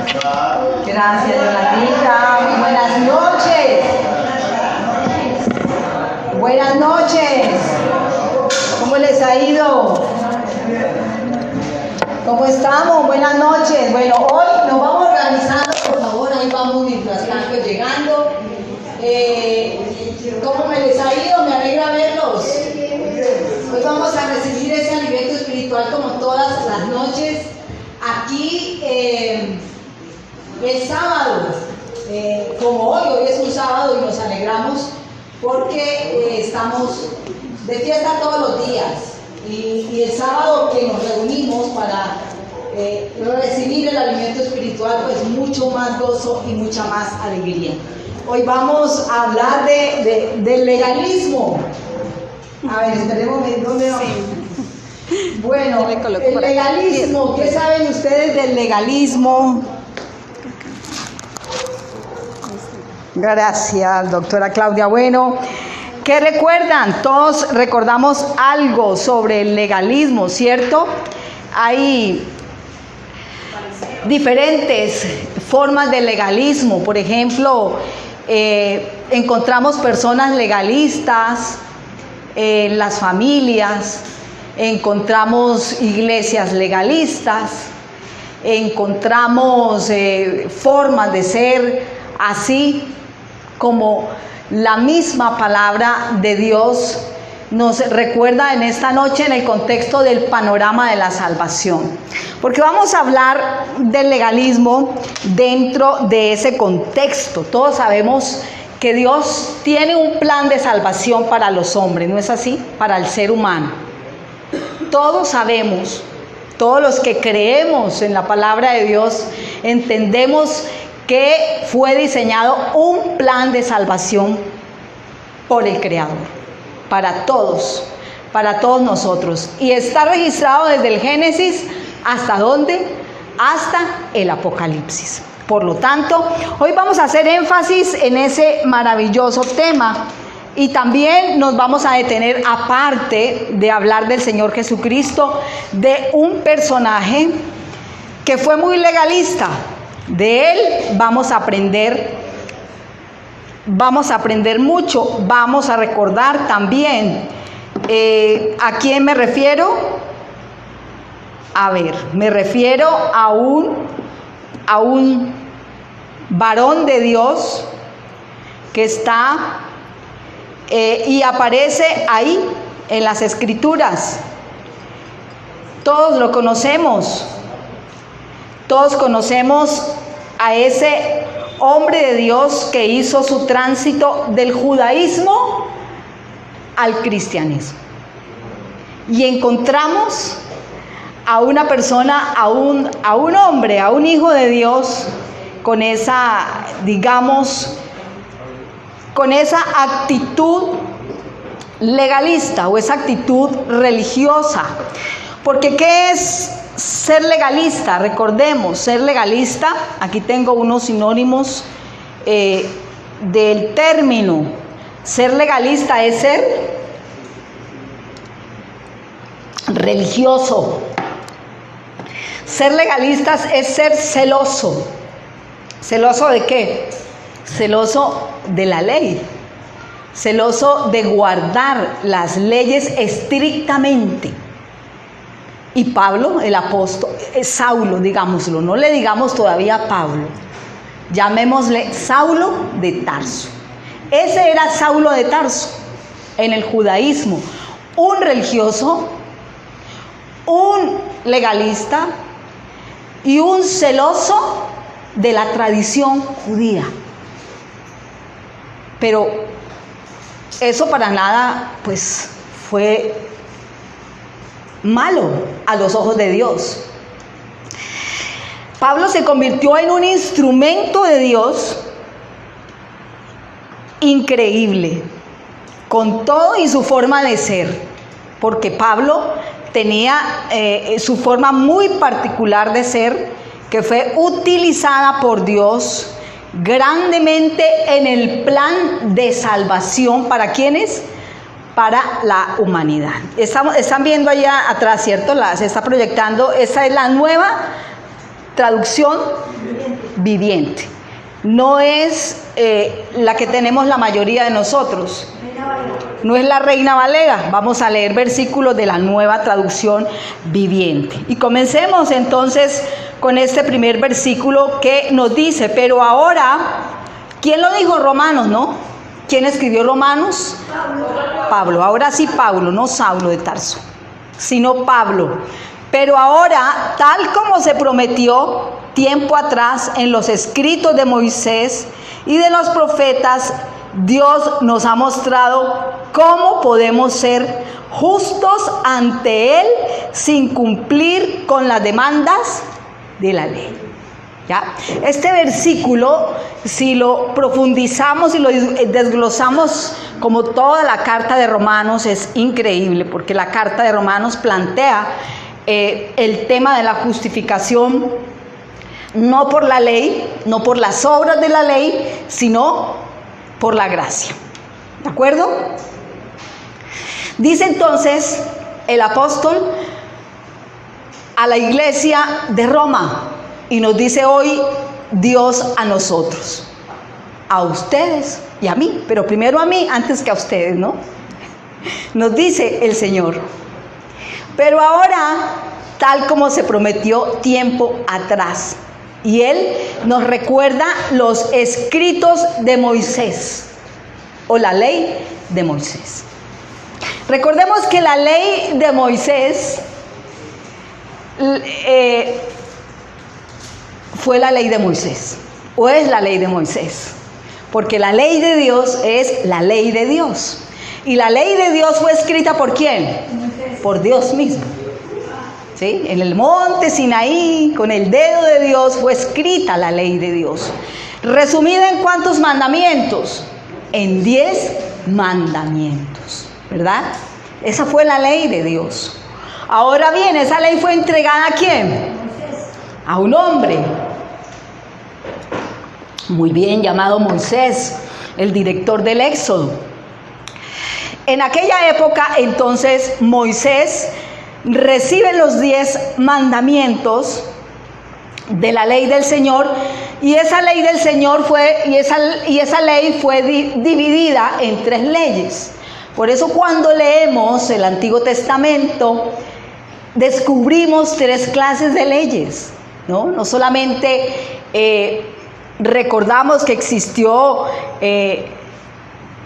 Gracias, Jonatita. Buenas noches. Buenas noches. ¿Cómo les ha ido? ¿Cómo estamos? Buenas noches. Bueno, hoy nos vamos organizando, por favor, ahí vamos mientras tanto llegando. ¿Cómo me les ha ido? Me alegra verlos. Hoy vamos a recibir ese alimento espiritual como todas las noches. Aquí el sábado, como hoy es un sábado y nos alegramos porque estamos de fiesta todos los días. Y el sábado que nos reunimos para recibir el alimento espiritual, pues mucho más gozo y mucha más alegría. Hoy vamos a hablar del legalismo. A ver, esperemos, ¿dónde vamos? Sí. Bueno, el legalismo, ¿qué saben ustedes del legalismo? Gracias, doctora Claudia. Bueno, ¿qué recuerdan? Todos recordamos algo sobre el legalismo, ¿cierto? Hay diferentes formas de legalismo. Por ejemplo, encontramos personas legalistas en las familias, encontramos iglesias legalistas, encontramos formas de ser así como la misma palabra de Dios nos recuerda en esta noche en el contexto del panorama de la salvación. Porque vamos a hablar del legalismo dentro de ese contexto. Todos sabemos que Dios tiene un plan de salvación para los hombres, ¿no es así? Para el ser humano. Todos sabemos, todos los que creemos en la palabra de Dios, entendemos que fue diseñado un plan de salvación por el Creador, para todos nosotros. Y está registrado desde el Génesis, ¿hasta dónde? Hasta el Apocalipsis. Por lo tanto, hoy vamos a hacer énfasis en ese maravilloso tema y también nos vamos a detener, aparte de hablar del Señor Jesucristo, de un personaje que fue muy legalista. De él vamos a aprender mucho. Vamos a recordar también ¿a quién me refiero? A ver, me refiero a un varón de Dios que está y aparece ahí en las Escrituras. Todos lo conocemos. Todos conocemos a ese hombre de Dios que hizo su tránsito del judaísmo al cristianismo. Y encontramos a una persona, a un hombre, a un hijo de Dios, con esa, digamos, con esa actitud legalista o esa actitud religiosa. Porque ¿qué es ser legalista? Recordemos, ser legalista, aquí tengo unos sinónimos del término. Ser legalista es ser religioso. Ser legalistas es ser celoso. ¿Celoso de qué? Celoso de la ley. Celoso de guardar las leyes estrictamente. Y Pablo, el apóstol, Saulo, digámoslo, no le digamos todavía Pablo, llamémosle Saulo de Tarso. Ese era Saulo de Tarso en el judaísmo, un religioso, un legalista y un celoso de la tradición judía. Pero eso para nada, pues, fue malo a los ojos de Dios. Pablo se convirtió en un instrumento de Dios increíble, con todo y su forma de ser, porque Pablo tenía su forma muy particular de ser, que fue utilizada por Dios grandemente en el plan de salvación. ¿Para quiénes? Para la humanidad. Están viendo allá atrás, ¿cierto? Se está proyectando. Esta es la nueva traducción viviente. No es la que tenemos la mayoría de nosotros. No es la Reina Valera. Vamos a leer versículos de la Nueva Traducción Viviente. Y comencemos entonces con este primer versículo que nos dice, pero ahora, ¿quién lo dijo? Romanos, ¿no? ¿Quién escribió Romanos? Pablo. Ahora sí Pablo, no Saulo de Tarso, sino Pablo. Pero ahora, tal como se prometió tiempo atrás en los escritos de Moisés y de los profetas, Dios nos ha mostrado cómo podemos ser justos ante Él sin cumplir con las demandas de la ley. ¿Ya? Este versículo, si lo profundizamos y lo desglosamos como toda la carta de Romanos, es increíble, porque la carta de Romanos plantea el tema de la justificación no por la ley, no por las obras de la ley, sino por la gracia. ¿De acuerdo? Dice entonces el apóstol a la iglesia de Roma, y nos dice hoy Dios a nosotros, a ustedes y a mí, pero primero a mí antes que a ustedes, ¿no? Nos dice el Señor, pero ahora, tal como se prometió tiempo atrás, y Él nos recuerda los escritos de Moisés, o la ley de Moisés. Recordemos que la ley de Moisés fue la ley de Moisés, o es la ley de Moisés, porque la ley de Dios es la ley de Dios. Y la ley de Dios fue escrita ¿por quién? Por Dios mismo. ¿Sí? En el monte Sinaí, con el dedo de Dios, fue escrita la ley de Dios. Resumida en ¿cuántos mandamientos? En 10 mandamientos, ¿verdad? Esa fue la ley de Dios. Ahora bien, esa ley fue entregada ¿a quién? A un hombre. Muy bien, llamado Moisés, el director del Éxodo. En aquella época, entonces, Moisés recibe los 10 mandamientos de la ley del Señor, y esa ley del Señor esa ley fue dividida en 3 leyes. Por eso cuando leemos el Antiguo Testamento, descubrimos 3 clases de leyes, ¿no? No solamente recordamos que existió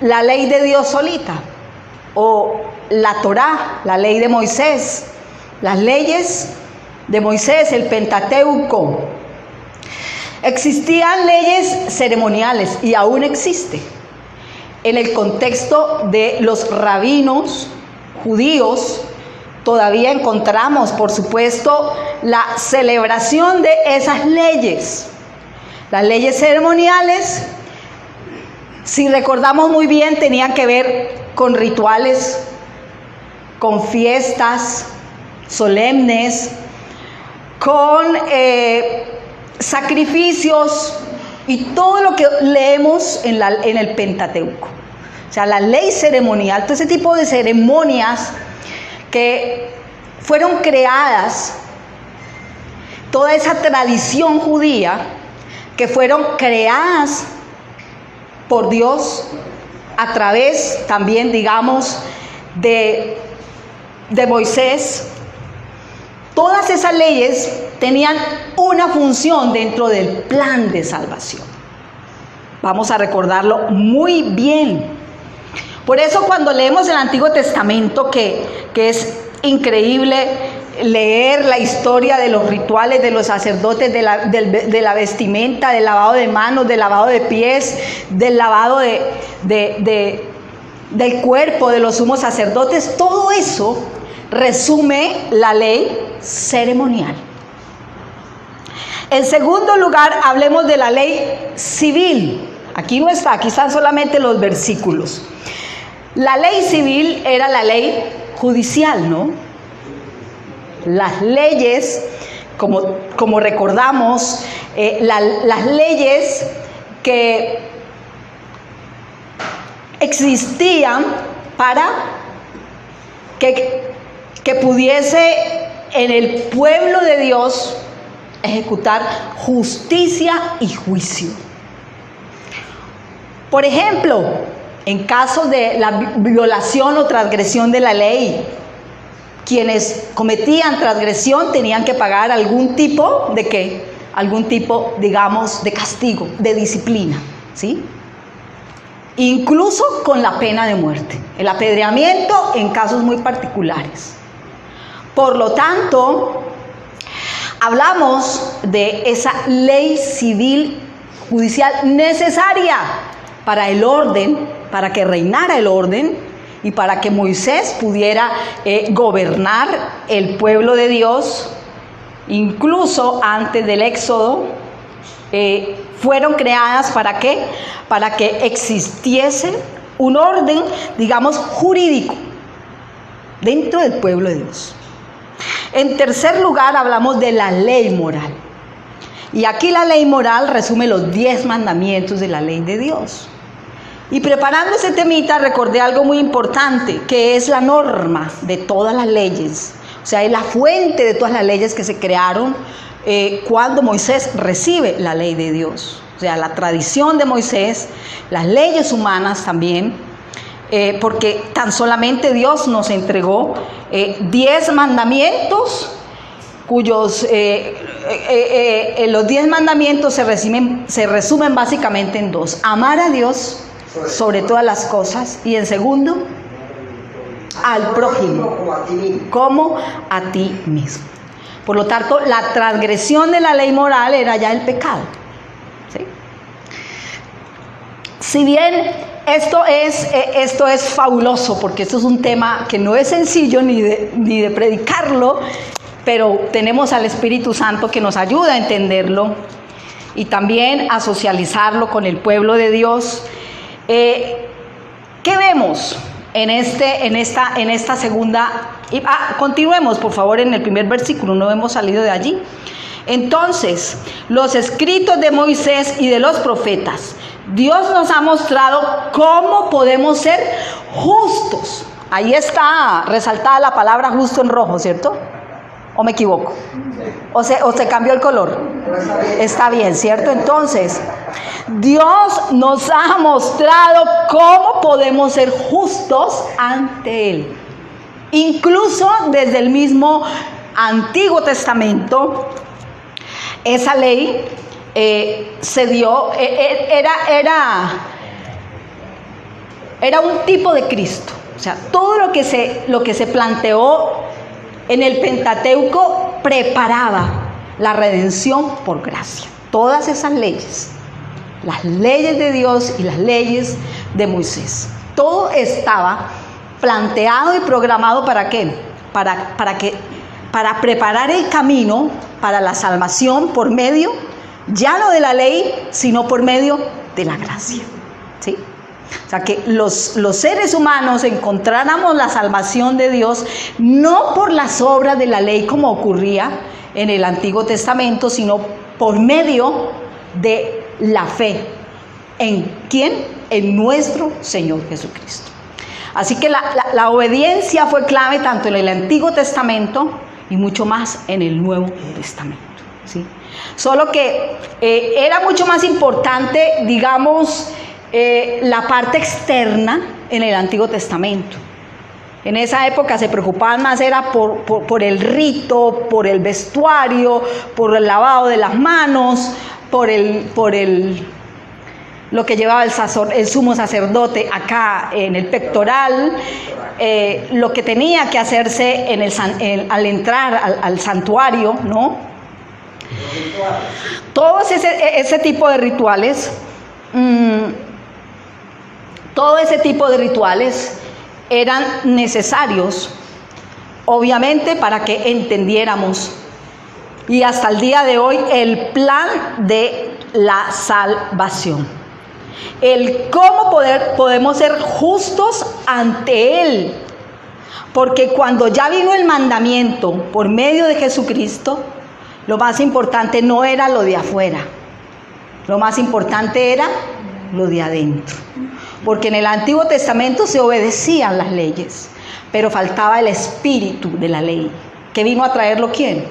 la ley de Dios solita, o la Torá, la ley de Moisés, las leyes de Moisés, el Pentateuco. Existían leyes ceremoniales y aún existe. En el contexto de los rabinos judíos, todavía encontramos, por supuesto, la celebración de esas leyes. Las leyes ceremoniales, si recordamos muy bien, tenían que ver con rituales, con fiestas solemnes, con sacrificios y todo lo que leemos en el Pentateuco. O sea, la ley ceremonial, todo ese tipo de ceremonias que fueron creadas, toda esa tradición judía que fueron creadas por Dios a través también, digamos, de Moisés. Todas esas leyes tenían una función dentro del plan de salvación. Vamos a recordarlo muy bien. Por eso cuando leemos el Antiguo Testamento, que es increíble leer la historia de los rituales de los sacerdotes, de la vestimenta, del lavado de manos, del lavado de pies, del lavado del cuerpo de los sumos sacerdotes, todo eso resume la ley ceremonial. En segundo lugar, hablemos de la ley civil. Aquí no está, aquí están solamente los versículos. La ley civil era la ley judicial, ¿no? Las leyes, como recordamos, las leyes que existían para que pudiese en el pueblo de Dios, ejecutar justicia y juicio. Por ejemplo, en caso de la violación o transgresión de la ley, quienes cometían transgresión tenían que pagar algún tipo de ¿qué? Algún tipo, digamos, de castigo, de disciplina, ¿sí? Incluso con la pena de muerte, el apedreamiento en casos muy particulares. Por lo tanto, hablamos de esa ley civil judicial necesaria para el orden, para que reinara el orden y para que Moisés pudiera gobernar el pueblo de Dios. Incluso antes del Éxodo, fueron creadas ¿para qué? Para que existiese un orden, digamos, jurídico dentro del pueblo de Dios. En tercer lugar, hablamos de la ley moral. Y aquí la ley moral resume los 10 mandamientos de la ley de Dios. Y preparando ese temita recordé algo muy importante, que es la norma de todas las leyes. O sea, es la fuente de todas las leyes que se crearon cuando Moisés recibe la ley de Dios. O sea, la tradición de Moisés, las leyes humanas también, porque tan solamente Dios nos entregó 10 mandamientos, cuyos los 10 mandamientos se resumen básicamente en 2: amar a Dios sobre todas las cosas, y en segundo, al prójimo como a ti mismo. Por lo tanto, la transgresión de la ley moral era ya el pecado, ¿sí? Si bien esto es fabuloso, porque esto es un tema que no es sencillo ni de predicarlo, pero tenemos al Espíritu Santo que nos ayuda a entenderlo y también a socializarlo con el pueblo de Dios. ¿Qué vemos en esta segunda? Continuemos, por favor, en el primer versículo, no hemos salido de allí. Entonces, los escritos de Moisés y de los profetas, Dios nos ha mostrado cómo podemos ser justos. Ahí está resaltada la palabra justo en rojo, ¿cierto? ¿O me equivoco? ¿O se cambió el color? Está bien, ¿cierto? Entonces, Dios nos ha mostrado cómo podemos ser justos ante Él. Incluso desde el mismo Antiguo Testamento, esa ley se dio, era un tipo de Cristo. O sea, todo lo que se planteó en el Pentateuco preparaba la redención por gracia. Todas esas leyes, las leyes de Dios y las leyes de Moisés, todo estaba planteado y programado ¿para qué? Para preparar el camino para la salvación por medio, ya no de la ley, sino por medio de la gracia, ¿sí? O sea, que los seres humanos encontráramos la salvación de Dios no por las obras de la ley como ocurría en el Antiguo Testamento, sino por medio de la fe. ¿En quién? En nuestro Señor Jesucristo. Así que la obediencia fue clave tanto en el Antiguo Testamento y mucho más en el Nuevo Testamento, ¿sí? Solo que era mucho más importante, digamos, la parte externa en el Antiguo Testamento. En esa época se preocupaban más era por el rito, por el vestuario, por el lavado de las manos, por lo que llevaba el sumo sacerdote acá en el pectoral, lo que tenía que hacerse al entrar al santuario, ¿no? Todos ese tipo de rituales, todo ese tipo de rituales eran necesarios, obviamente, para que entendiéramos, y hasta el día de hoy, el plan de la salvación. El cómo podemos ser justos ante Él. Porque cuando ya vino el mandamiento por medio de Jesucristo, lo más importante no era lo de afuera. Lo más importante era lo de adentro. Porque en el Antiguo Testamento se obedecían las leyes, pero faltaba el espíritu de la ley. ¿Qué vino a traerlo quién?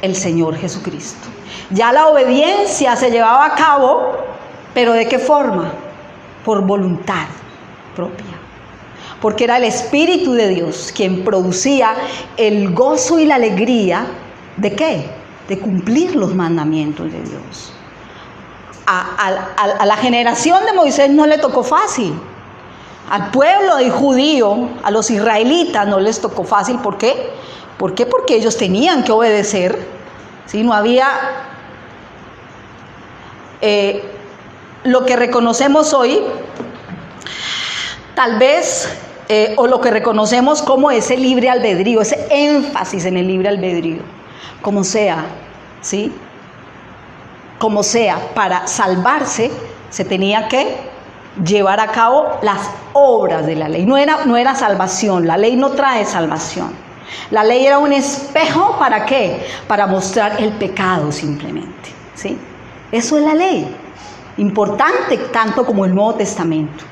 el Señor Jesucristo. Ya la obediencia se llevaba a cabo, pero ¿de qué forma? Por voluntad propia. Porque era el Espíritu de Dios quien producía el gozo y la alegría ¿de qué? De cumplir los mandamientos de Dios. A la generación de Moisés no le tocó fácil. Al pueblo judío, a los israelitas no les tocó fácil. ¿Por qué? ¿Por qué? Porque ellos tenían que obedecer. ¿Sí? No había lo que reconocemos hoy, tal vez, o lo que reconocemos como ese libre albedrío, ese énfasis en el libre albedrío, como sea, ¿sí? Como sea, para salvarse se tenía que llevar a cabo las obras de la ley. No era salvación, la ley no trae salvación. La ley era un espejo, ¿para qué? Para mostrar el pecado simplemente, ¿sí? Eso es la ley, importante tanto como el Nuevo Testamento.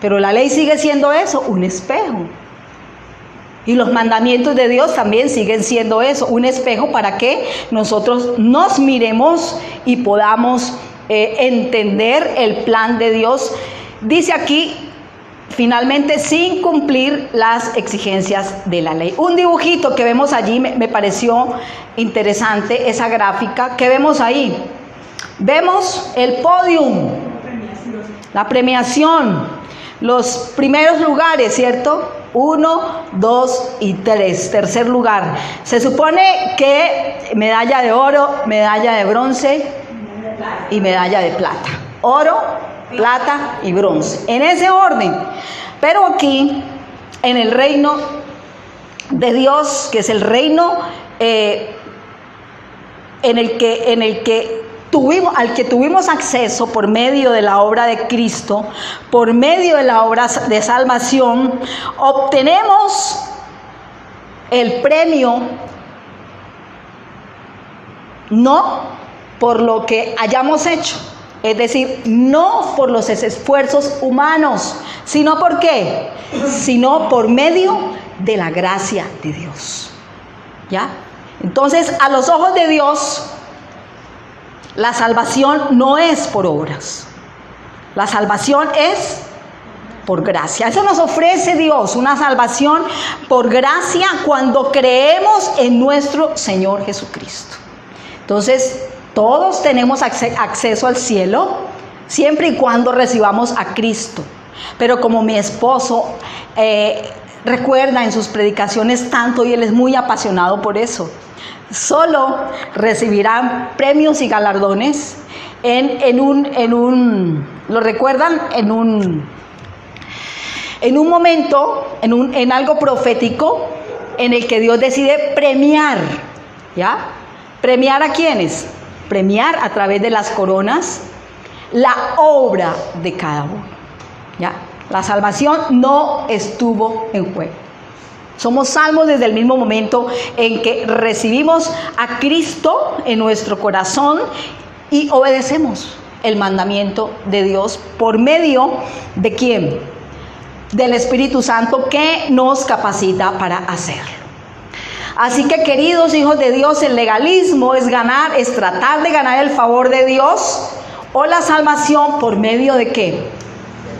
Pero la ley sigue siendo eso, un espejo. Y los mandamientos de Dios también siguen siendo eso, un espejo para que nosotros nos miremos y podamos entender el plan de Dios. Dice aquí, finalmente, sin cumplir las exigencias de la ley. Un dibujito que vemos allí me pareció interesante, esa gráfica. ¿Qué vemos ahí? Vemos el podium, la premiación, los primeros lugares, ¿cierto? 1, 2 y 3, tercer lugar. Se supone que medalla de oro, medalla de bronce y medalla de plata. Oro, plata y bronce, en ese orden. Pero aquí, en el reino de Dios, que es el reino al que tuvimos acceso por medio de la obra de Cristo, por medio de la obra de salvación, obtenemos el premio no por lo que hayamos hecho, es decir, no por los esfuerzos humanos, sino ¿por qué? Sino por medio de la gracia de Dios. ¿Ya? Entonces, a los ojos de Dios, la salvación no es por obras. La salvación es por gracia. Eso nos ofrece Dios, una salvación por gracia cuando creemos en nuestro Señor Jesucristo. Entonces, todos tenemos acceso al cielo siempre y cuando recibamos a Cristo. Pero como mi esposo recuerda en sus predicaciones tanto, y él es muy apasionado por eso, solo recibirán premios y galardones ¿lo recuerdan? En un momento, en algo profético, en el que Dios decide premiar, ¿ya? ¿Premiar a quiénes? Premiar a través de las coronas la obra de cada uno, ¿ya? La salvación no estuvo en juego. Somos salvos desde el mismo momento en que recibimos a Cristo en nuestro corazón y obedecemos el mandamiento de Dios por medio de ¿quién? Del Espíritu Santo, que nos capacita para hacerlo. Así que, queridos hijos de Dios, el legalismo es tratar de ganar el favor de Dios o la salvación por medio de ¿qué?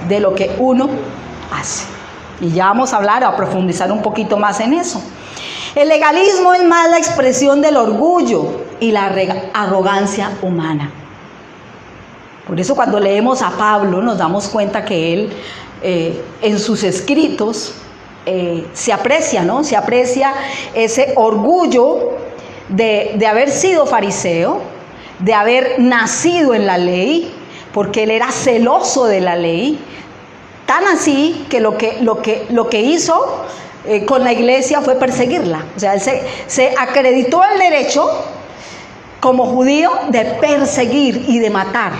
De lo que uno hace. Y ya vamos a hablar, a profundizar un poquito más en eso. El legalismo es más la expresión del orgullo y la arrogancia humana. Por eso cuando leemos a Pablo nos damos cuenta que él en sus escritos se aprecia, ¿no? Se aprecia ese orgullo de haber sido fariseo, de haber nacido en la ley, porque él era celoso de la ley. Tan así que lo que hizo con la iglesia fue perseguirla. O sea, él se acreditó el derecho como judío de perseguir y de matar,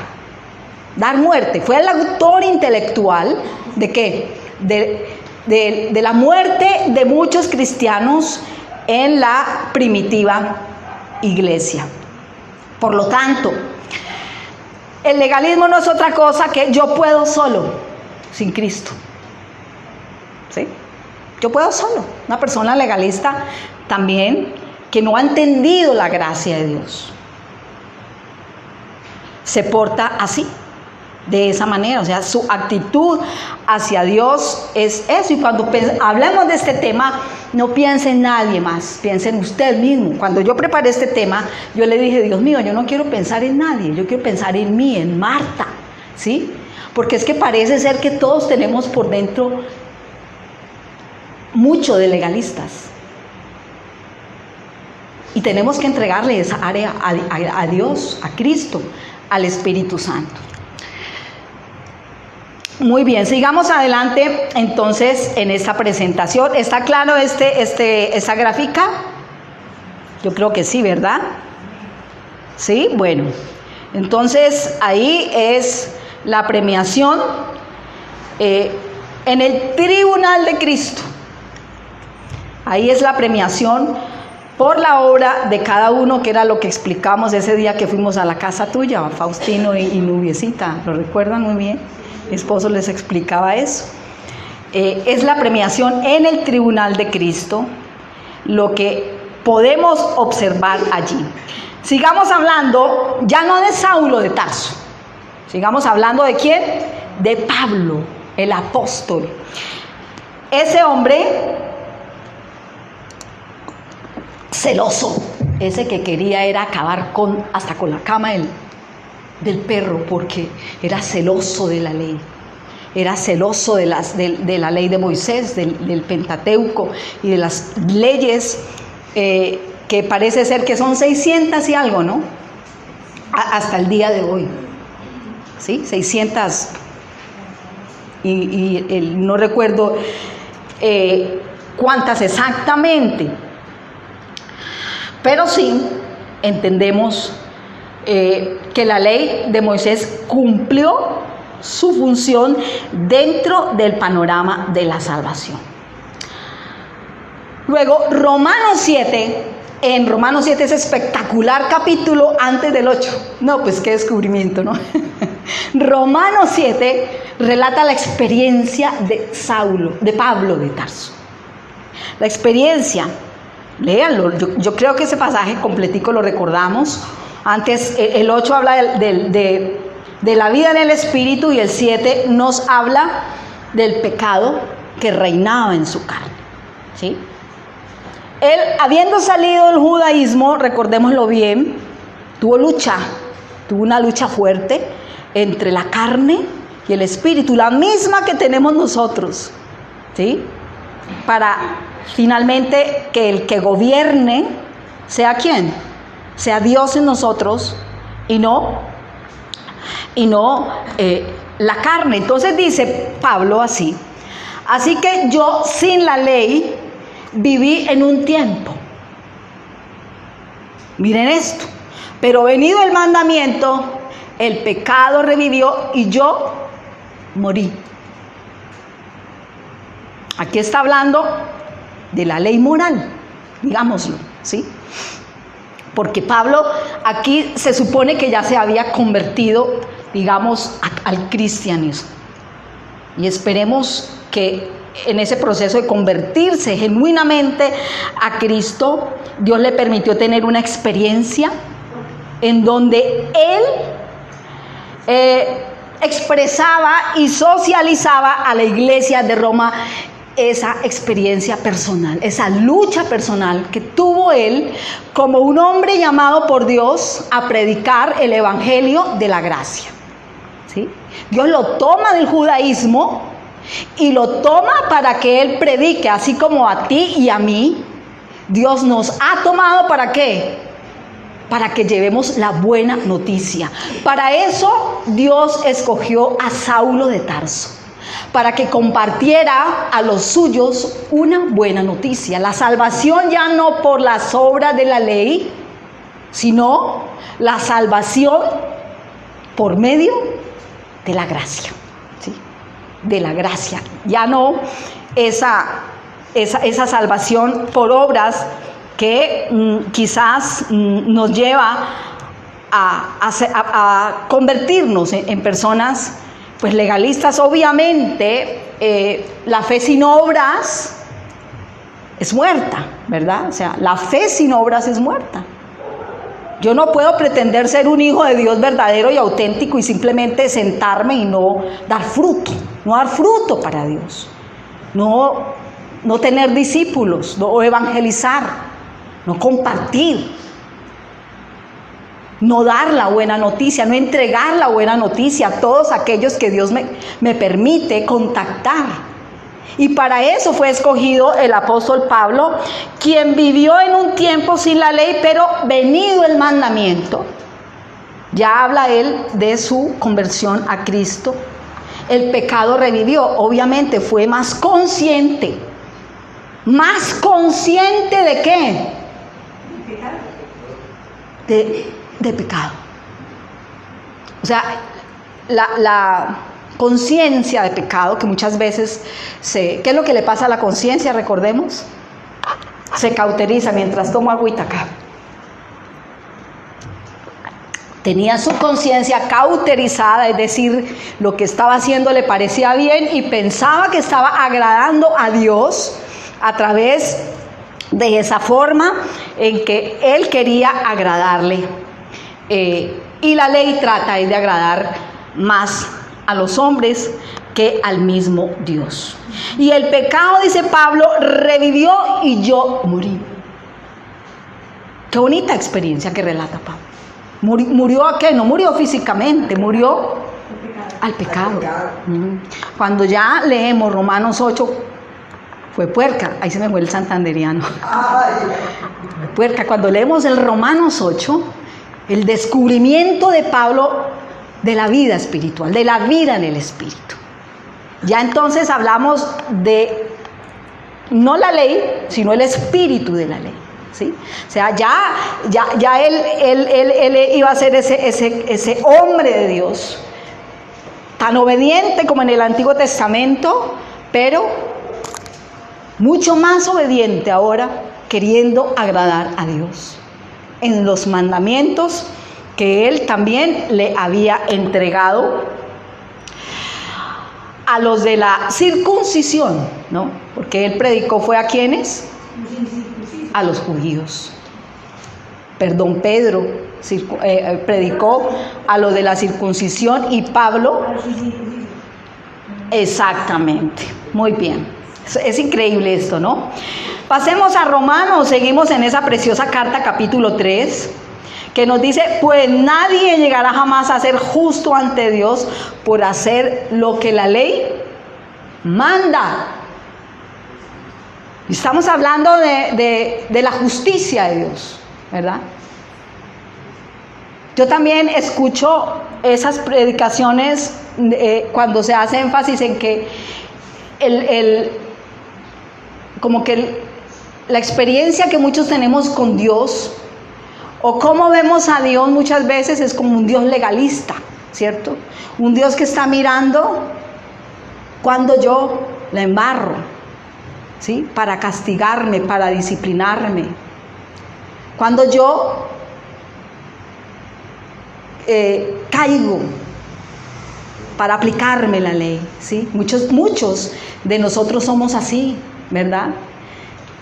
dar muerte. Fue el autor intelectual ¿de qué? De la muerte de muchos cristianos en la primitiva iglesia. Por lo tanto, el legalismo no es otra cosa que yo puedo solo sin Cristo. ¿Sí? Yo puedo solo. Una persona legalista también que no ha entendido la gracia de Dios, se porta así, de esa manera. O sea, su actitud hacia Dios es eso. Y cuando hablemos de este tema, no piense en nadie más, piense en usted mismo. Cuando yo preparé este tema, yo le dije, Dios mío, yo no quiero pensar en nadie, yo quiero pensar en mí, en Marta, ¿sí? Porque es que parece ser que todos tenemos por dentro mucho de legalistas. Y tenemos que entregarle esa área a Dios, a Cristo, al Espíritu Santo. Muy bien, sigamos adelante entonces en esta presentación. ¿Está claro esta gráfica? Yo creo que sí, ¿verdad? Sí, bueno. Entonces ahí es la premiación en el tribunal de Cristo. Ahí es la premiación por la obra de cada uno, que era lo que explicamos ese día que fuimos a la casa tuya, Faustino y Nubiecita. ¿Lo recuerdan muy bien? Mi esposo les explicaba eso. Es la premiación en el tribunal de Cristo, lo que podemos observar allí. Sigamos hablando, ya no de Saulo de Tarso, sigamos hablando de ¿quién? De Pablo, el apóstol. Ese hombre celoso, ese que quería era acabar hasta con la cama del perro, porque era celoso de la ley, era celoso de la ley de Moisés, del Pentateuco y de las leyes que parece ser que son 600 y algo, ¿no? Hasta el día de hoy, ¿sí? 600 y no recuerdo cuántas exactamente, pero sí entendemos que la ley de Moisés cumplió su función dentro del panorama de la salvación. Luego, Romanos 7, en Romanos 7 ese espectacular capítulo antes del 8. No, pues qué descubrimiento, ¿no? Romanos 7 relata la experiencia de Pablo de Tarso. La experiencia, léanlo, yo creo que ese pasaje completico lo recordamos. Antes el 8 habla de la vida en el Espíritu y el 7 nos habla del pecado que reinaba en su carne, ¿sí? Él, habiendo salido del judaísmo, recordémoslo bien, tuvo una lucha fuerte entre la carne y el Espíritu, la misma que tenemos nosotros, ¿sí? Para finalmente que el que gobierne sea ¿quién? Sea Dios en nosotros y no la carne. Entonces dice Pablo así que yo sin la ley viví en un tiempo, miren esto, pero venido el mandamiento, el pecado revivió y yo morí. Aquí está hablando de la ley moral, digámoslo, ¿sí? Porque Pablo aquí se supone que ya se había convertido, digamos, al cristianismo. Y esperemos que en ese proceso de convertirse genuinamente a Cristo, Dios le permitió tener una experiencia en donde él expresaba y socializaba a la iglesia de Roma esa experiencia personal, esa lucha personal que tuvo él como un hombre llamado por Dios a predicar el evangelio de la gracia, ¿sí? Dios lo toma del judaísmo y lo toma para que él predique, así como a ti y a mí. Dios nos ha tomado ¿para qué? Para que llevemos la buena noticia. Para eso Dios escogió a Saulo de Tarso, para que compartiera a los suyos una buena noticia. La salvación ya no por las obras de la ley, sino la salvación por medio de la gracia, ¿sí? De la gracia. Ya no esa salvación por obras que quizás nos lleva a convertirnos en personas pues legalistas. Obviamente la fe sin obras es muerta, ¿verdad? O sea, la fe sin obras es muerta. Yo no puedo pretender ser un hijo de Dios verdadero y auténtico y simplemente sentarme y no dar fruto para Dios, no tener discípulos, no evangelizar, no compartir, no dar la buena noticia, no entregar la buena noticia a todos aquellos que Dios me permite contactar. Y para eso fue escogido el apóstol Pablo, quien vivió en un tiempo sin la ley, pero venido el mandamiento. Ya habla él de su conversión a Cristo. El pecado revivió, obviamente fue más consciente. ¿Más consciente de qué? De pecado. O sea, la conciencia de pecado, que muchas veces ¿qué es lo que le pasa a la conciencia? Recordemos, se cauteriza. Mientras tomo agüita acá, tenía su conciencia cauterizada, es decir, lo que estaba haciendo le parecía bien y pensaba que estaba agradando a Dios a través de esa forma en que él quería agradarle. Y la ley trata de agradar más a los hombres que al mismo Dios. Y el pecado, dice Pablo, revivió y yo morí. Qué bonita experiencia que relata Pablo. ¿Murió a qué? No murió físicamente, murió al pecado. Cuando ya leemos Romanos 8, fue puerca, ahí se me fue el santanderiano. Fue puerca, cuando leemos el Romanos 8, el descubrimiento de Pablo de la vida espiritual, de la vida en el espíritu. Ya entonces hablamos de no la ley, sino el espíritu de la ley, ¿sí? O sea, ya él iba a ser ese hombre de Dios, tan obediente como en el Antiguo Testamento, pero mucho más obediente ahora, queriendo agradar a Dios en los mandamientos que él también le había entregado a los de la circuncisión, ¿no? Porque él predicó, ¿fue a quiénes? A los judíos. Pedro predicó a los de la circuncisión y Pablo, exactamente, muy bien. Es increíble esto, ¿no? Pasemos a Romanos, seguimos en esa preciosa carta, capítulo 3, que nos dice, pues nadie llegará jamás a ser justo ante Dios por hacer lo que la ley manda. Estamos hablando de la justicia de Dios, ¿verdad? Yo también escucho esas predicaciones cuando se hace énfasis en que la experiencia que muchos tenemos con Dios, o cómo vemos a Dios muchas veces, es como un Dios legalista, ¿cierto? Un Dios que está mirando cuando yo la embarro, ¿sí? Para castigarme, para disciplinarme. Cuando yo caigo, para aplicarme la ley, ¿sí? Muchos de nosotros somos así, ¿verdad?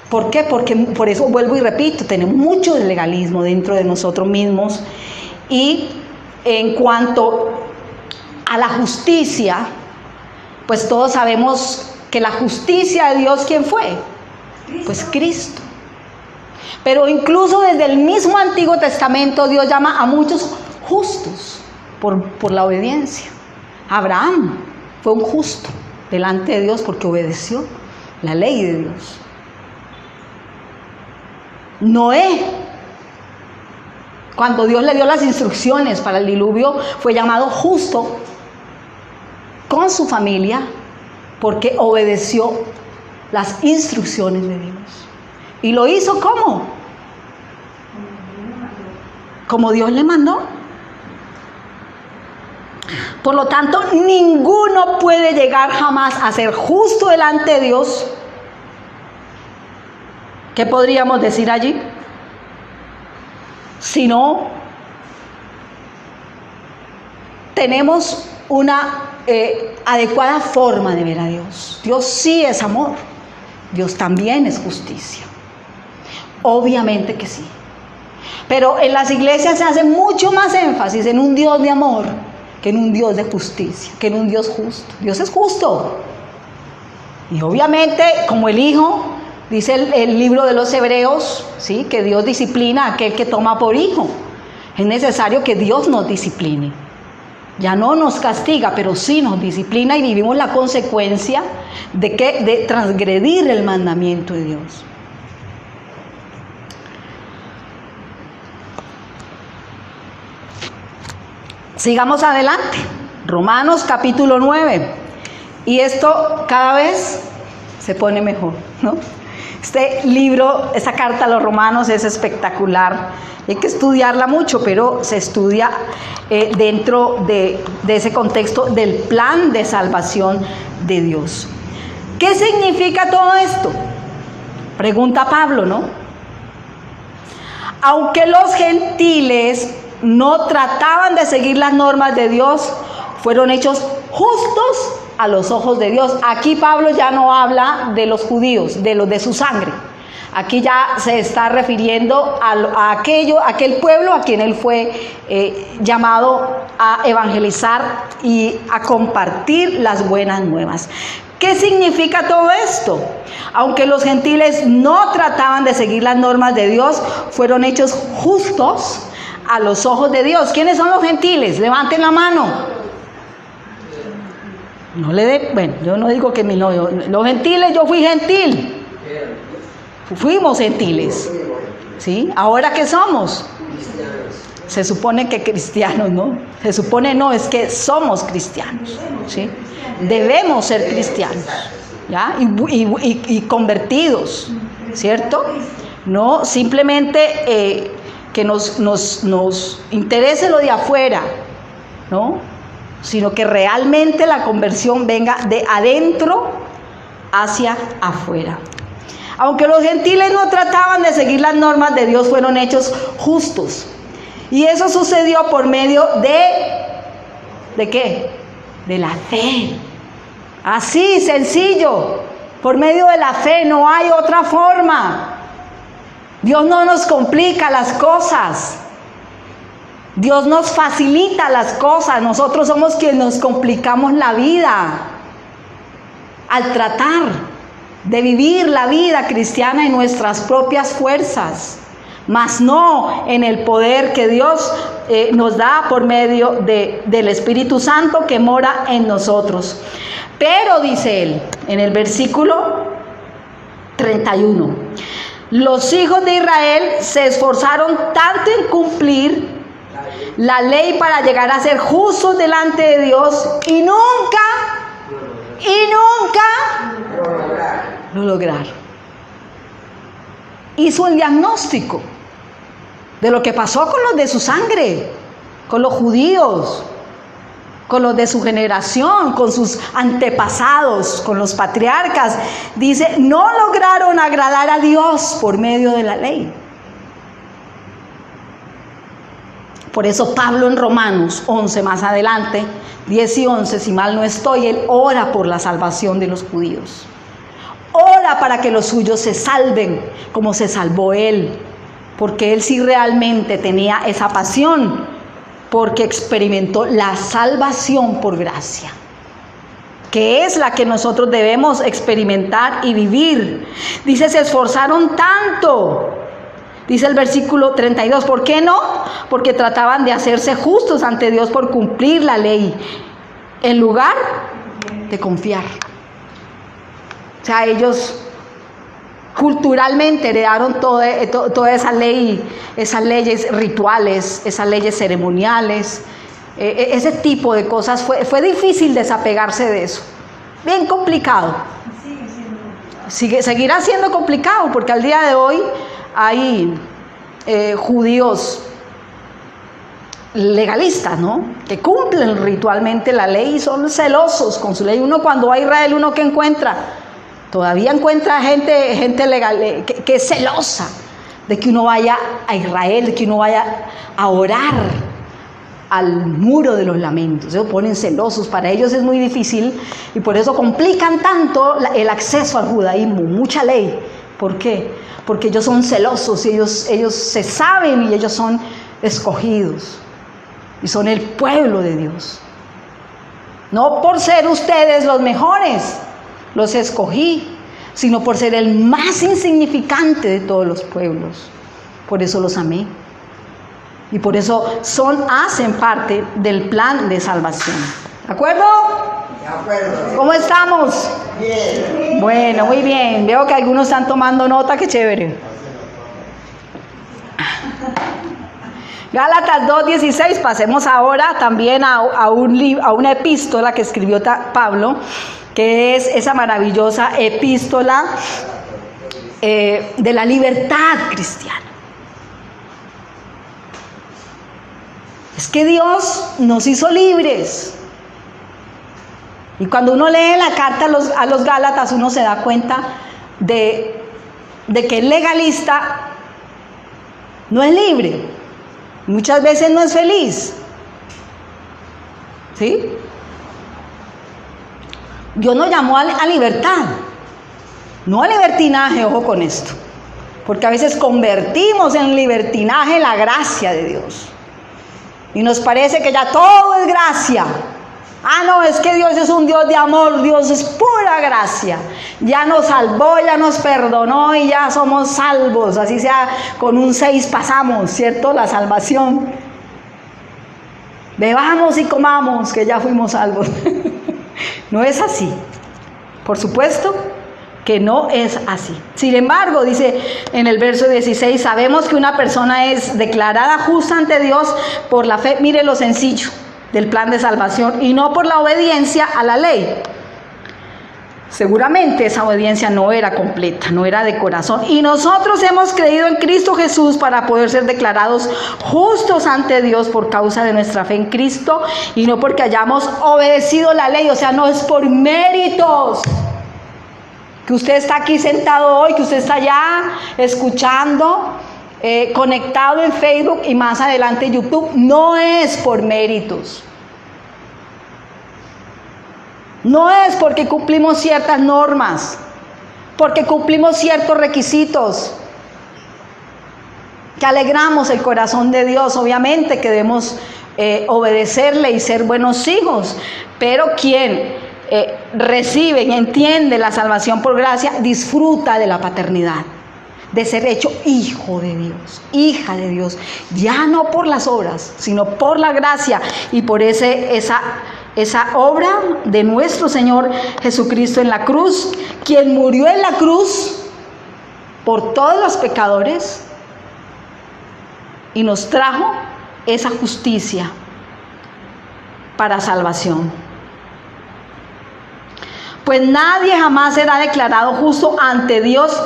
¿Por qué? Porque por eso vuelvo y repito, tenemos mucho de legalismo dentro de nosotros mismos. Y en cuanto a la justicia, pues todos sabemos que la justicia de Dios, ¿quién fue? Pues Cristo. Pero incluso desde el mismo Antiguo Testamento Dios llama a muchos justos por la obediencia. Abraham fue un justo delante de Dios porque obedeció la ley de Dios. Noé, cuando Dios le dio las instrucciones para el diluvio, fue llamado justo con su familia porque obedeció las instrucciones de Dios. ¿Y lo hizo cómo? Como Dios le mandó. Por lo tanto, ninguno puede llegar jamás a ser justo delante de Dios. ¿Qué podríamos decir allí? Si no tenemos una adecuada forma de ver a Dios. Dios sí es amor. Dios también es justicia. Obviamente que sí. Pero en las iglesias se hace mucho más énfasis en un Dios de amor que en un Dios de justicia, que en un Dios justo. Dios es justo. Y obviamente, como el Hijo, dice el libro de los Hebreos, ¿sí?, que Dios disciplina a aquel que toma por hijo. Es necesario que Dios nos discipline. Ya no nos castiga, pero sí nos disciplina y vivimos la consecuencia de transgredir el mandamiento de Dios. Sigamos adelante. Romanos capítulo 9. Y esto cada vez se pone mejor, ¿no? Este libro, esta carta a los romanos es espectacular. Hay que estudiarla mucho, pero se estudia dentro de ese contexto del plan de salvación de Dios. ¿Qué significa todo esto? Pregunta Pablo, ¿no? Aunque los gentiles no trataban de seguir las normas de Dios, fueron hechos justos a los ojos de Dios. Aquí Pablo ya no habla de los judíos, de los de su sangre. Aquí ya se está refiriendo a aquel pueblo a quien él fue llamado a evangelizar y a compartir las buenas nuevas. ¿Qué significa todo esto? Aunque los gentiles no trataban de seguir las normas de Dios, fueron hechos justos a los ojos de Dios. ¿Quiénes son los gentiles? Levanten la mano. Bueno, yo no digo que los gentiles, yo fui gentil. Fuimos gentiles. ¿Sí? ¿Ahora qué somos? Se supone que cristianos, ¿no? Se supone no, es que somos cristianos. ¿Sí? Debemos ser cristianos, ¿ya? Y convertidos, ¿cierto? No simplemente que nos interese lo de afuera, ¿no? Sino que realmente la conversión venga de adentro hacia afuera. Aunque los gentiles no trataban de seguir las normas de Dios, fueron hechos justos. Y eso sucedió por medio ¿de qué? De la fe. Así, sencillo. Por medio de la fe, no hay otra forma. Dios no nos complica las cosas. Dios nos facilita las cosas. Nosotros somos quienes nos complicamos la vida al tratar de vivir la vida cristiana en nuestras propias fuerzas, mas no en el poder que Dios nos da por medio del Espíritu Santo que mora en nosotros. Pero dice él en el versículo 31, los hijos de Israel se esforzaron tanto en cumplir la ley para llegar a ser justos delante de Dios y nunca lo lograron. Hizo el diagnóstico de lo que pasó con los de su sangre, con los judíos, con los de su generación, con sus antepasados, con los patriarcas. Dice, no lograron agradar a Dios por medio de la ley. Por eso Pablo en Romanos 11, más adelante, 10 y 11, si mal no estoy, él ora por la salvación de los judíos. Ora para que los suyos se salven como se salvó él, porque él sí realmente tenía esa pasión, porque experimentó la salvación por gracia, que es la que nosotros debemos experimentar y vivir. Dice, se esforzaron tanto. Dice el versículo 32, ¿por qué no? Porque trataban de hacerse justos ante Dios por cumplir la ley, en lugar de confiar. O sea, ellos culturalmente heredaron toda esa ley, esas leyes rituales, esas leyes ceremoniales, ese tipo de cosas. Fue difícil desapegarse de eso. Bien complicado. Seguirá siendo complicado, porque al día de hoy hay judíos legalistas, ¿no? Que cumplen ritualmente la ley y son celosos con su ley. Uno cuando va a Israel, ¿uno qué encuentra? Todavía encuentra gente legal que es celosa de que uno vaya a Israel, de que uno vaya a orar al muro de los lamentos. Se ponen celosos, para ellos es muy difícil y por eso complican tanto el acceso al judaísmo, mucha ley. ¿Por qué? Porque ellos son celosos y ellos se saben y ellos son escogidos y son el pueblo de Dios. No por ser ustedes los mejores, los escogí, sino por ser el más insignificante de todos los pueblos. Por eso los amé. Y por eso hacen parte del plan de salvación. ¿De acuerdo? De acuerdo. ¿Cómo estamos? Bien. Bueno, muy bien. Veo que algunos están tomando nota, qué chévere. Gálatas 2:16, pasemos ahora también a una epístola que escribió Pablo, que es esa maravillosa epístola de la libertad cristiana. Es que Dios nos hizo libres. Y cuando uno lee la carta a los Gálatas, uno se da cuenta de que el legalista no es libre. Muchas veces no es feliz. ¿Sí? Dios nos llamó a libertad, no a libertinaje, ojo con esto. Porque a veces convertimos en libertinaje la gracia de Dios. Y nos parece que ya todo es gracia. Ah, no, es que Dios es un Dios de amor, Dios es pura gracia. Ya nos salvó, ya nos perdonó y ya somos salvos. Así sea, con un 6 pasamos, ¿cierto? La salvación. Bebamos y comamos, que ya fuimos salvos. No es así. Por supuesto que no es así. Sin embargo, dice en el verso 16, sabemos que una persona es declarada justa ante Dios por la fe. Mire lo sencillo del plan de salvación y no por la obediencia a la ley. Seguramente esa obediencia no era completa, no era de corazón. Y nosotros hemos creído en Cristo Jesús para poder ser declarados justos ante Dios por causa de nuestra fe en Cristo y no porque hayamos obedecido la ley. O sea, no es por méritos. Que usted está aquí sentado hoy, que usted está allá escuchando, conectado en Facebook y más adelante en YouTube, no es por méritos. No es porque cumplimos ciertas normas, porque cumplimos ciertos requisitos, que alegramos el corazón de Dios. Obviamente que debemos obedecerle y ser buenos hijos, pero quien recibe y entiende la salvación por gracia, disfruta de la paternidad, de ser hecho hijo de Dios, hija de Dios, ya no por las obras, sino por la gracia y por esa obra de nuestro Señor Jesucristo en la cruz, quien murió en la cruz por todos los pecadores y nos trajo esa justicia para salvación. Pues nadie jamás será declarado justo ante Dios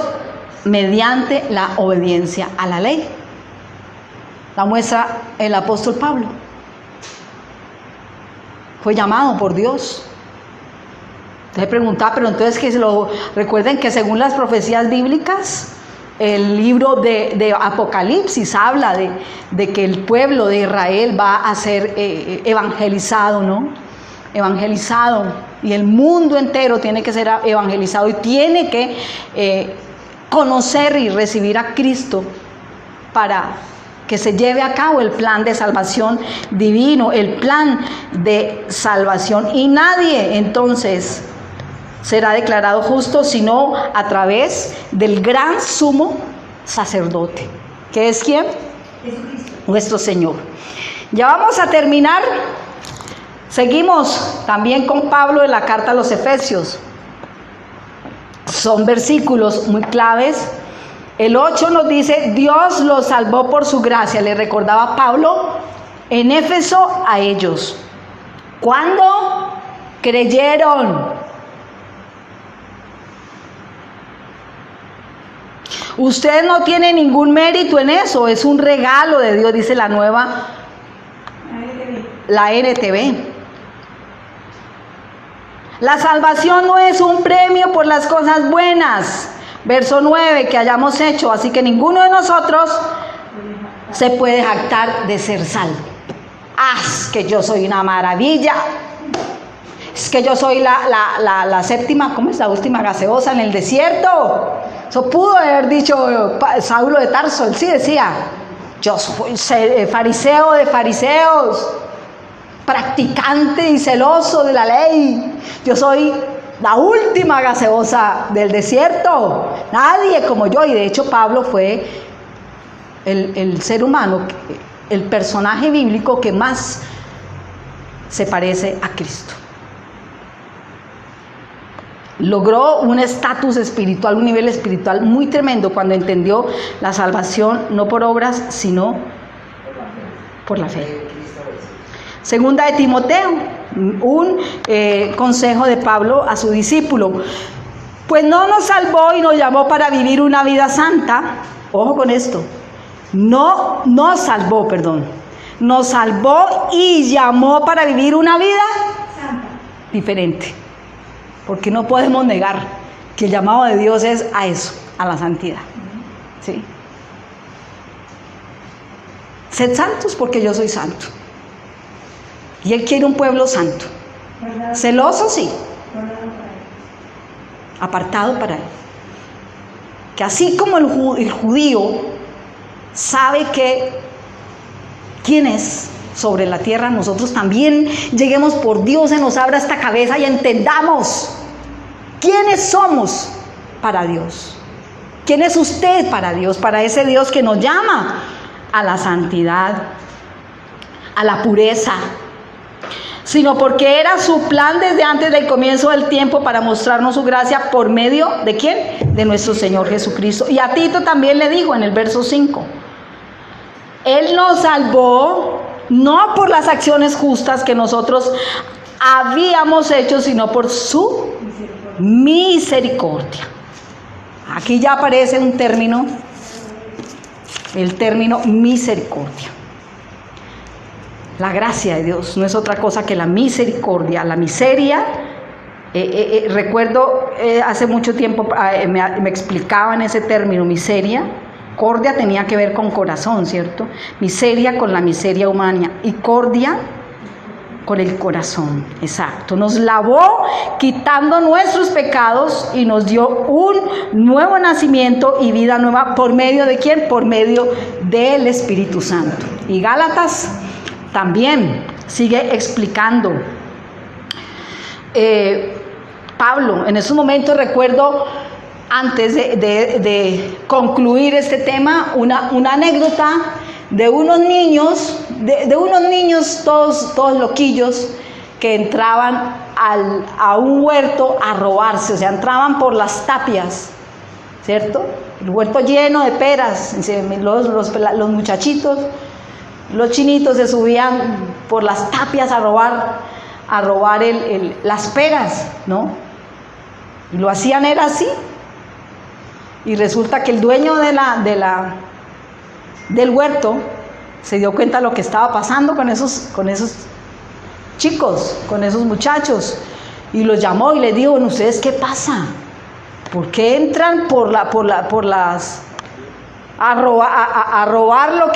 mediante la obediencia a la ley. La muestra el apóstol Pablo. Fue llamado por Dios. Entonces preguntaba, pero entonces recuerden que según las profecías bíblicas, el libro de Apocalipsis habla de que el pueblo de Israel va a ser evangelizado, ¿no? Evangelizado, y el mundo entero tiene que ser evangelizado y tiene que conocer y recibir a Cristo para que se lleve a cabo el plan de salvación divino, el plan de salvación. Y nadie entonces será declarado justo sino a través del gran sumo sacerdote, que es ¿quién? Jesucristo, nuestro Señor. Ya vamos a terminar. Seguimos también con Pablo en la carta a los Efesios. Son versículos muy claves. El 8 nos dice, Dios los salvó por su gracia. Le recordaba Pablo en Éfeso a ellos. ¿Cuándo? Creyeron. Usted no tiene ningún mérito en eso. Es un regalo de Dios, dice la NTV. La salvación no es un premio por las cosas buenas, verso 9, que hayamos hecho, así que ninguno de nosotros se puede jactar de ser salvo. Es que yo soy una maravilla. Es que yo soy la séptima, ¿cómo es? La última gaseosa en el desierto. Eso pudo haber dicho Saulo de Tarso. Él sí decía, yo soy fariseo de fariseos, practicante y celoso de la ley. Yo soy la última gaseosa del desierto. Nadie como yo. Y de hecho Pablo fue el ser humano, el personaje bíblico que más se parece a Cristo. Logró un estatus espiritual, un nivel espiritual muy tremendo cuando entendió la salvación no por obras, sino por la fe. Segunda de Timoteo, un consejo de Pablo a su discípulo. Pues no nos salvó y nos llamó para vivir una vida santa. Ojo con esto. No nos salvó, perdón. Nos salvó y llamó para vivir una vida santa, diferente. Porque no podemos negar que el llamado de Dios es a eso, a la santidad. ¿Sí? Sed santos porque yo soy santo. Y Él quiere un pueblo santo. Celoso, sí. Apartado para Él. Que así como el judío sabe que quién es sobre la tierra, nosotros también lleguemos por Dios, se nos abra esta cabeza y entendamos quiénes somos para Dios. ¿Quién es usted para Dios? Para ese Dios que nos llama a la santidad, a la pureza, sino porque era su plan desde antes del comienzo del tiempo para mostrarnos su gracia por medio ¿de quién? De nuestro Señor Jesucristo. Y a Tito también le dijo en el verso 5, Él nos salvó no por las acciones justas que nosotros habíamos hecho, sino por su misericordia. Aquí ya aparece un término, el término misericordia. La gracia de Dios no es otra cosa que la misericordia, la miseria. Recuerdo hace mucho tiempo me explicaban ese término, miseria. Cordia tenía que ver con corazón, ¿cierto? Miseria con la miseria humana y cordia con el corazón, exacto. Nos lavó quitando nuestros pecados y nos dio un nuevo nacimiento y vida nueva. ¿Por medio de quién? Por medio del Espíritu Santo. Y Gálatas también sigue explicando. Pablo, en esos momentos recuerdo, antes de concluir este tema, una anécdota de unos niños, todos loquillos, que entraban a un huerto a robarse, o sea, entraban por las tapias, ¿cierto? El huerto lleno de peras, los muchachitos, los chinitos se subían por las tapias a robar las peras, ¿no? Y lo hacían era así. Y resulta que el dueño del huerto se dio cuenta de lo que estaba pasando con esos chicos, con esos muchachos, y los llamó y les dijo, bueno, ¿ustedes qué pasa? ¿Por qué entran a robar lo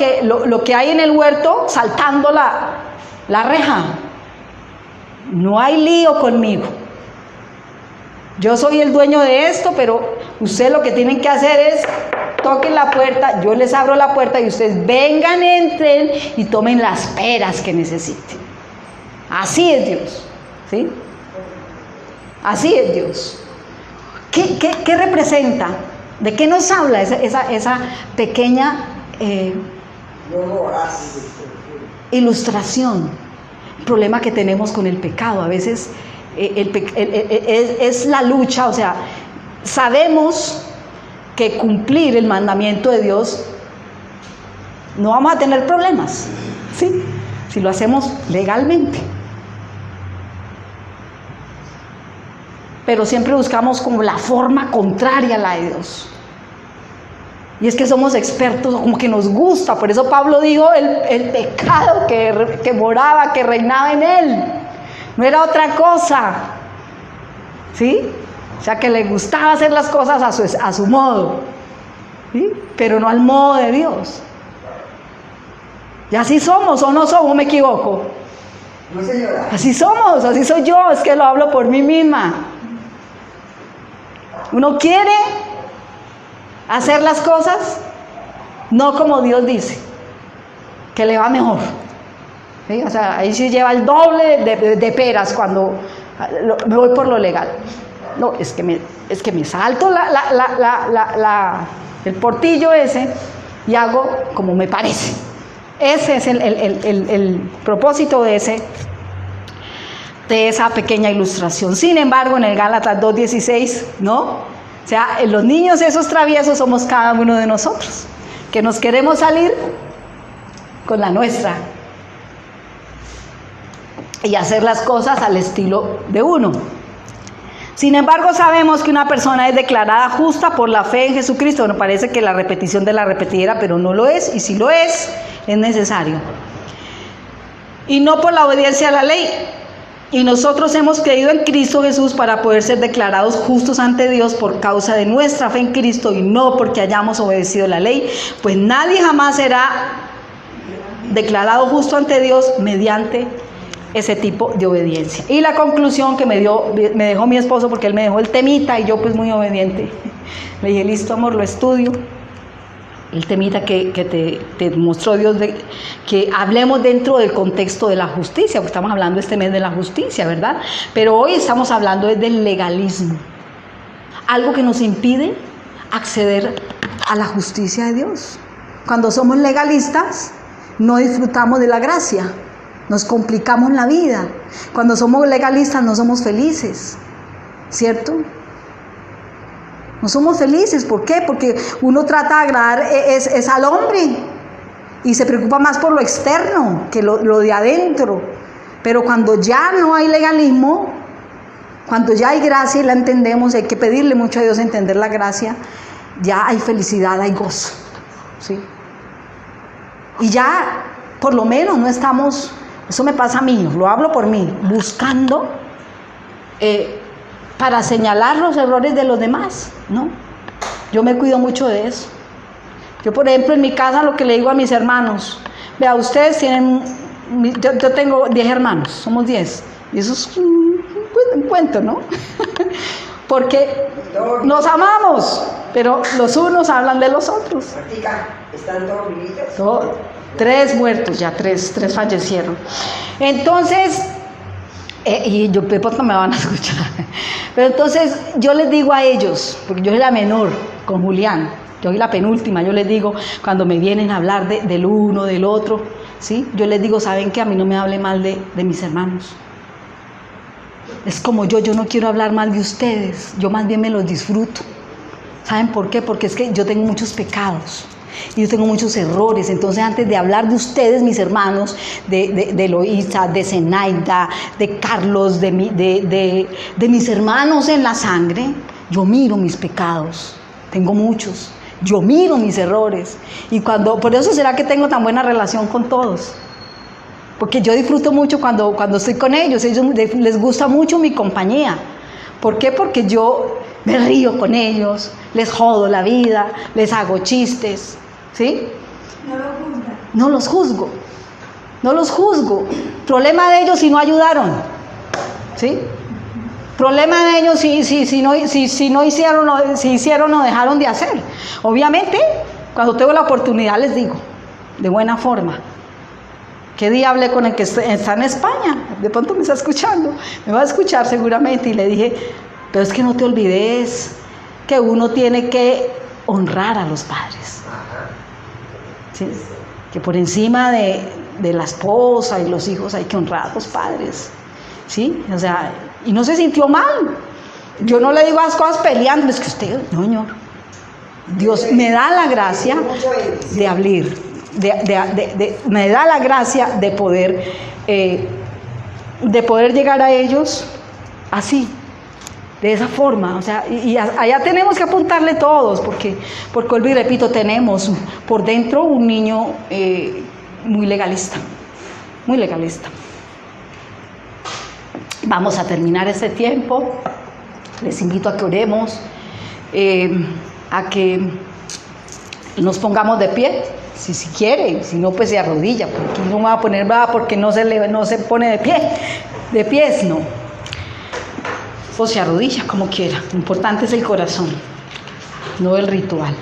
que hay en el huerto, saltando la reja? No hay lío conmigo. Yo soy el dueño de esto, pero ustedes lo que tienen que hacer es toquen la puerta, yo les abro la puerta y ustedes vengan, entren y tomen las peras que necesiten. Así es Dios, ¿sí? Así es Dios. ¿Qué representa? ¿De qué nos habla esa pequeña ilustración? El problema que tenemos con el pecado, a veces es la lucha, o sea, sabemos que cumplir el mandamiento de Dios no vamos a tener problemas, ¿sí? Si lo hacemos legalmente. Pero siempre buscamos como la forma contraria a la de Dios. Y es que somos expertos, como que nos gusta. Por eso Pablo dijo el pecado que moraba, que reinaba en él. No era otra cosa, ¿sí? O sea, que le gustaba hacer las cosas a su modo, ¿sí? Pero no al modo de Dios. Y así somos o no somos, me equivoco. No, señora. Así somos, así soy yo, es que lo hablo por mí misma. Uno quiere hacer las cosas no como Dios dice, que le va mejor. ¿Sí? O sea, ahí sí lleva el doble de peras cuando me voy por lo legal. No, es que me salto el portillo ese y hago como me parece. Ese es el propósito de esa pequeña ilustración. Sin embargo, en el Gálatas 2:16, ¿no? O sea, los niños esos traviesos somos cada uno de nosotros, que nos queremos salir con la nuestra y hacer las cosas al estilo de uno. Sin embargo, sabemos que una persona es declarada justa por la fe en Jesucristo. Bueno, parece que la repetición de la repetidera, pero no lo es, y si lo es necesario. Y no por la obediencia a la ley. Y nosotros hemos creído en Cristo Jesús para poder ser declarados justos ante Dios por causa de nuestra fe en Cristo y no porque hayamos obedecido la ley, pues nadie jamás será declarado justo ante Dios mediante ese tipo de obediencia. Y la conclusión que me dejó mi esposo, porque él me dejó el temita y yo pues muy obediente, le dije, listo amor, lo estudio. El temita que te mostró Dios, que hablemos dentro del contexto de la justicia, porque estamos hablando este mes de la justicia, ¿verdad? Pero hoy estamos hablando del legalismo, algo que nos impide acceder a la justicia de Dios. Cuando somos legalistas, no disfrutamos de la gracia, nos complicamos la vida. Cuando somos legalistas, no somos felices, ¿cierto? No somos felices, ¿por qué? Porque uno trata de agradar es al hombre y se preocupa más por lo externo que lo de adentro. Pero cuando ya no hay legalismo, cuando ya hay gracia y la entendemos, hay que pedirle mucho a Dios entender la gracia, ya hay felicidad, hay gozo, ¿sí? Y ya por lo menos no estamos, eso me pasa a mí, lo hablo por mí, buscando para señalar los errores de los demás, ¿no? Yo me cuido mucho de eso. Yo, por ejemplo, en mi casa lo que le digo a mis hermanos, vea, ustedes tienen, yo tengo 10 hermanos, somos 10, y eso es un cuento, ¿no? Porque nos amamos, pero los unos hablan de los otros. Martica, ¿están todos vivitos? 3 muertos ya, 3 fallecieron. Entonces, y yo pronto me van a escuchar, pero entonces yo les digo a ellos, porque yo soy la menor con Julián, yo soy la penúltima, yo les digo cuando me vienen a hablar del uno, del otro, ¿sí? Yo les digo, ¿saben qué? A mí no me hable mal de mis hermanos. Es como yo no quiero hablar mal de ustedes, yo más bien me los disfruto. ¿Saben por qué? Porque es que yo tengo muchos pecados. Y yo tengo muchos errores, entonces antes de hablar de ustedes, mis hermanos, de Eloísa, de Zenaida, de Carlos, de mis hermanos en la sangre, yo miro mis pecados, tengo muchos, yo miro mis errores, y por eso será que tengo tan buena relación con todos, porque yo disfruto mucho cuando estoy con ellos les gusta mucho mi compañía. ¿Por qué? Porque yo me río con ellos, les jodo la vida, les hago chistes, ¿sí? No los juzgo. Problema de ellos si no ayudaron, ¿sí? Problema de ellos si no hicieron, si hicieron o dejaron de hacer. Obviamente, cuando tengo la oportunidad les digo, de buena forma. ¿Qué día hablé con el que está en España? De pronto me está escuchando, me va a escuchar seguramente, y le dije, pero es que no te olvides que uno tiene que honrar a los padres, ¿sí? Que por encima de la esposa y los hijos hay que honrar a los padres, ¿sí? O sea, y no se sintió mal. Yo no le digo las cosas peleando, es que usted, no, señor, Dios me da la gracia de hablar, me da la gracia de poder llegar a ellos así, de esa forma. O sea, y allá tenemos que apuntarle todos, porque vuelvo y repito, tenemos por dentro un niño muy legalista. Vamos a terminar este tiempo. Les invito a que oremos, a que nos pongamos de pie. Si quiere, si no, pues se arrodilla, porque no me va a poner brava porque no se pone de pies, no. O se arrodilla, como quiera. Lo importante es el corazón, no el ritual.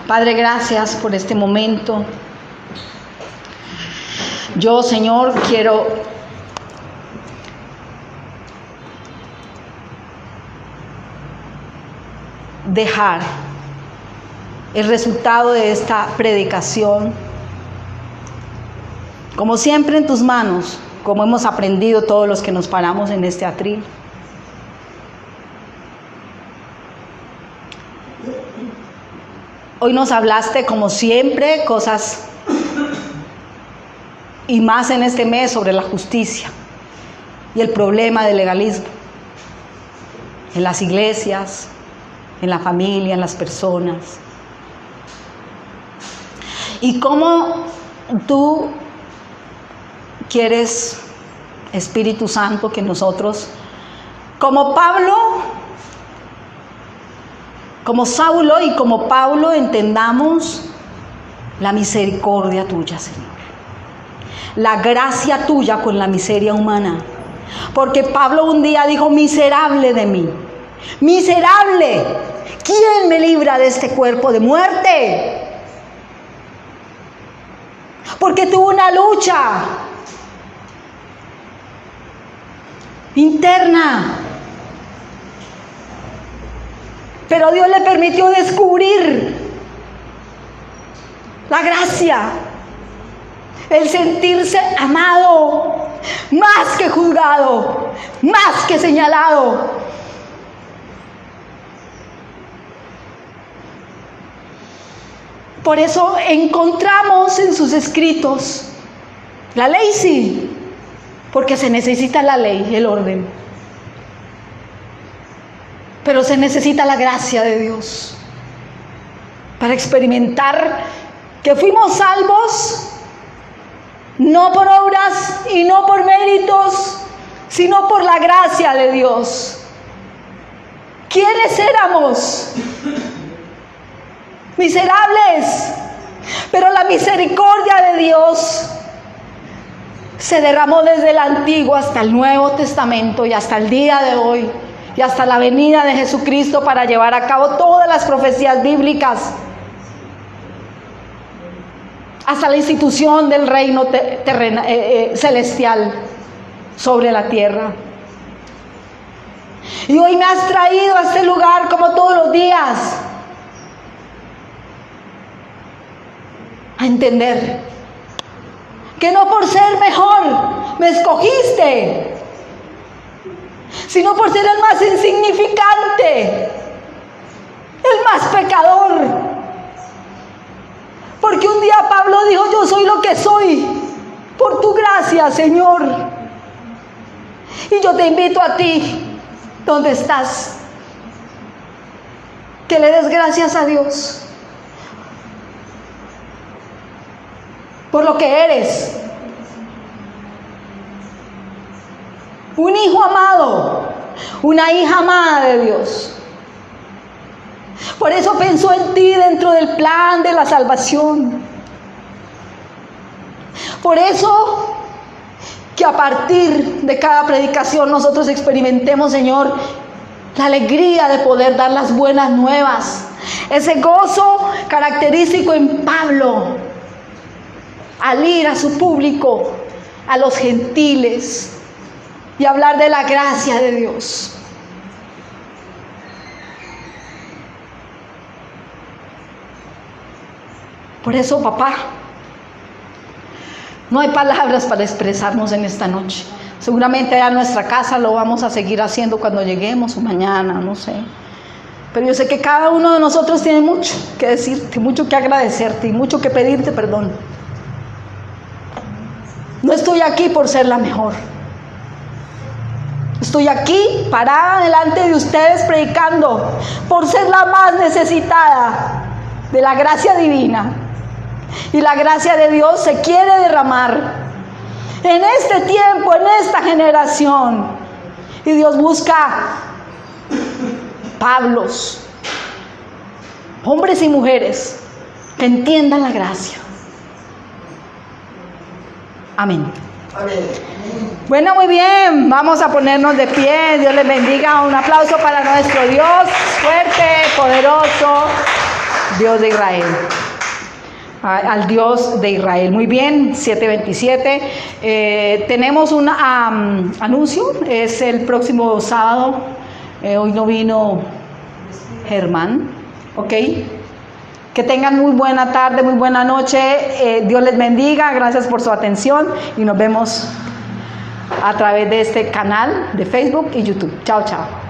Padre, gracias por este momento. Yo, Señor, quiero dejar el resultado de esta predicación, como siempre, en tus manos, como hemos aprendido todos los que nos paramos en este atril. Hoy nos hablaste, como siempre, cosas, y más en este mes, sobre la justicia y el problema del legalismo en las iglesias, en la familia, en las personas. Y cómo tú quieres, Espíritu Santo, que nosotros, como Pablo, como Saulo y como Pablo, entendamos la misericordia tuya, Señor. La gracia tuya con la miseria humana. Porque Pablo un día dijo: miserable de mí, miserable, ¿quién me libra de este cuerpo de muerte? Porque tuvo una lucha interna, pero Dios le permitió descubrir la gracia, el sentirse amado, más que juzgado, más que señalado. Por eso encontramos en sus escritos la ley, sí, porque se necesita la ley, el orden, pero se necesita la gracia de Dios para experimentar que fuimos salvos no por obras y no por méritos, sino por la gracia de Dios. ¿Quiénes éramos? Miserables, pero la misericordia de Dios se derramó desde el Antiguo hasta el Nuevo Testamento y hasta el día de hoy y hasta la venida de Jesucristo para llevar a cabo todas las profecías bíblicas, hasta la institución del reino celestial sobre la tierra. Y hoy me has traído a este lugar, como todos los días, a entender que no por ser mejor me escogiste, sino por ser el más insignificante, el más pecador. Porque un día Pablo dijo: yo soy lo que soy por tu gracia, Señor. Y yo te invito a ti, donde estás, que le des gracias a Dios por lo que eres. Un hijo amado, una hija amada de Dios. Por eso pensó en ti dentro del plan de la salvación. Por eso que a partir de cada predicación nosotros experimentemos, Señor, la alegría de poder dar las buenas nuevas. Ese gozo característico en Pablo al ir a su público, a los gentiles, y hablar de la gracia de Dios. Por eso, papá, no hay palabras para expresarnos en esta noche. Seguramente allá en nuestra casa lo vamos a seguir haciendo cuando lleguemos o mañana, no sé. Pero yo sé que cada uno de nosotros tiene mucho que decirte, mucho que agradecerte y mucho que pedirte perdón. No estoy aquí por ser la mejor. Estoy aquí parada delante de ustedes predicando por ser la más necesitada de la gracia divina. Y la gracia de Dios se quiere derramar en este tiempo, en esta generación. Y Dios busca Pablos, hombres y mujeres, que entiendan la gracia. Amén. Amén. Bueno, muy bien, vamos a ponernos de pie. Dios les bendiga. Un aplauso para nuestro Dios, fuerte, poderoso, Dios de Israel. Al Dios de Israel. Muy bien, 7:27. Tenemos un anuncio, es el próximo sábado. Hoy no vino Germán, ¿ok? Que tengan muy buena tarde, muy buena noche. Dios les bendiga, gracias por su atención y nos vemos a través de este canal de Facebook y YouTube. Chao, chao.